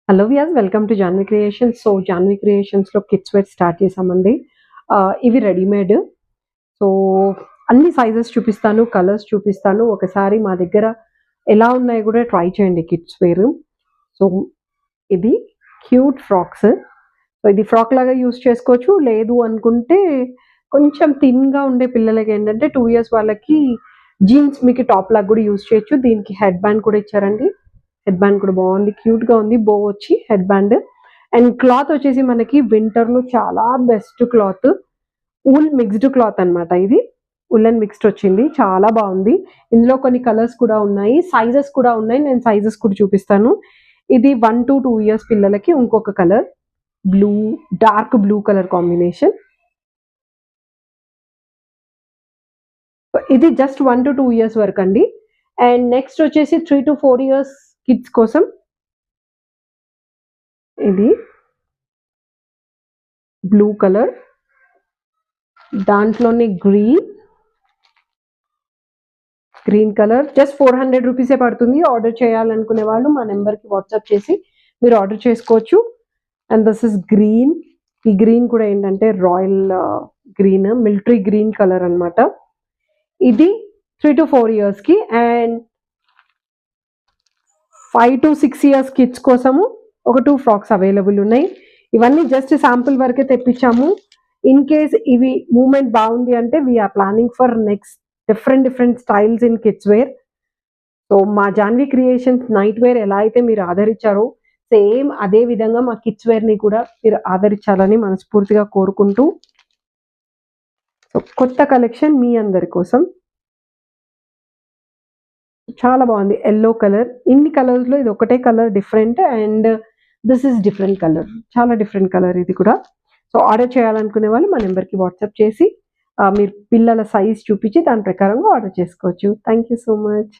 Hello వ్యాస్ welcome to Janvi creations. So జాన్వి క్రియేషన్స్‌లో కిడ్స్ వేర్ స్టార్ట్ చేశామండి. ఇవి రెడీమేడ్. సో అన్ని సైజెస్ చూపిస్తాను, కలర్స్ చూపిస్తాను. ఒకసారి మా దగ్గర ఎలా ఉన్నాయో కూడా ట్రై చేయండి కిడ్స్ వేర్. సో ఇది క్యూట్ ఫ్రాక్స్. సో ఇది ఫ్రాక్ లాగా యూజ్ చేసుకోవచ్చు. లేదు అనుకుంటే కొంచెం థిన్‌గా ఉండే పిల్లలకేంటంటే 2 ఇయర్స్ వాళ్ళకి జీన్స్ మీకు టాప్ లాగా కూడా యూజ్ చేయొచ్చు. దీనికి హెడ్ బ్యాండ్ కూడా ఇచ్చారండి. హెడ్ బ్యాండ్ కూడా బాగుంది, క్యూట్‌గా ఉంది. బో వచ్చి హెడ్ బ్యాండ్ అండ్ క్లాత్ వచ్చేసి మనకి వింటర్‌లో చాలా best cloth. Wool mixed cloth అన్నమాట ఇది. ఉలెన్ మిక్స్డ్ వచ్చింది. చాలా బాగుంది. ఇందులో కొన్ని కలర్స్ కూడా ఉన్నాయి. సైజెస్ కూడా ఉన్నాయి. నేను సైజెస్ కూడా చూపిస్తాను. ఇది 1-2 ఇయర్స్ పిల్లలకి ఇంకొక colour blue, dark blue colour combination. ఇది జస్ట్ 1-2 ఇయర్స్ వరకండి. అండ్ నెక్స్ట్ వచ్చేసి 3-4 ఇయర్స్ కిడ్స్ కోసం ఇది బ్లూ కలర్, దాంట్లోనే గ్రీన్ కలర్ జస్ట్ 400 రూపీసే పడుతుంది. ఆర్డర్ చేయాలనుకునే వాళ్ళు మా నెంబర్కి వాట్సాప్ చేసి మీరు ఆర్డర్ చేసుకోవచ్చు. And this is green. ఈ గ్రీన్ కూడా ఏంటంటే royal green, military green colour అన్నమాట. ఇది 3-4 ఇయర్స్కి అండ్ 5-6 ఇయర్స్ కిడ్స్ కోసము ఒక 2 ఫ్రాక్స్ అవైలబుల్ ఉన్నాయి. ఇవన్నీ జస్ట్ శాంపుల్ వరకే తెప్పించాము. ఇన్ కేస్ ఇవి మూమెంట్ బాగుంది అంటే we are planning for next different styles in kids wear. So మా జాన్వి క్రియేషన్స్ నైట్ వేర్ ఎలా అయితే మీరు ఆదరించారో సేమ్ అదే విధంగా మా కిడ్స్ వేర్ని కూడా మీరు ఆదరించాలని మనస్ఫూర్తిగా కోరుకుంటూ, సో కొత్త కలెక్షన్ మీ అందరి కోసం చాలా బాగుంది. ఎల్లో కలర్, ఇన్ని కలర్స్లో ఇది ఒకటే colour different and this is different colour, చాలా డిఫరెంట్ కలర్ ఇది కూడా. సో ఆర్డర్ చేయాలనుకునే వాళ్ళు మా నెంబర్కి వాట్సాప్ చేసి మీరు పిల్లల సైజ్ చూపించి దాని ప్రకారంగా ఆర్డర్ చేసుకోవచ్చు. Thank you so much.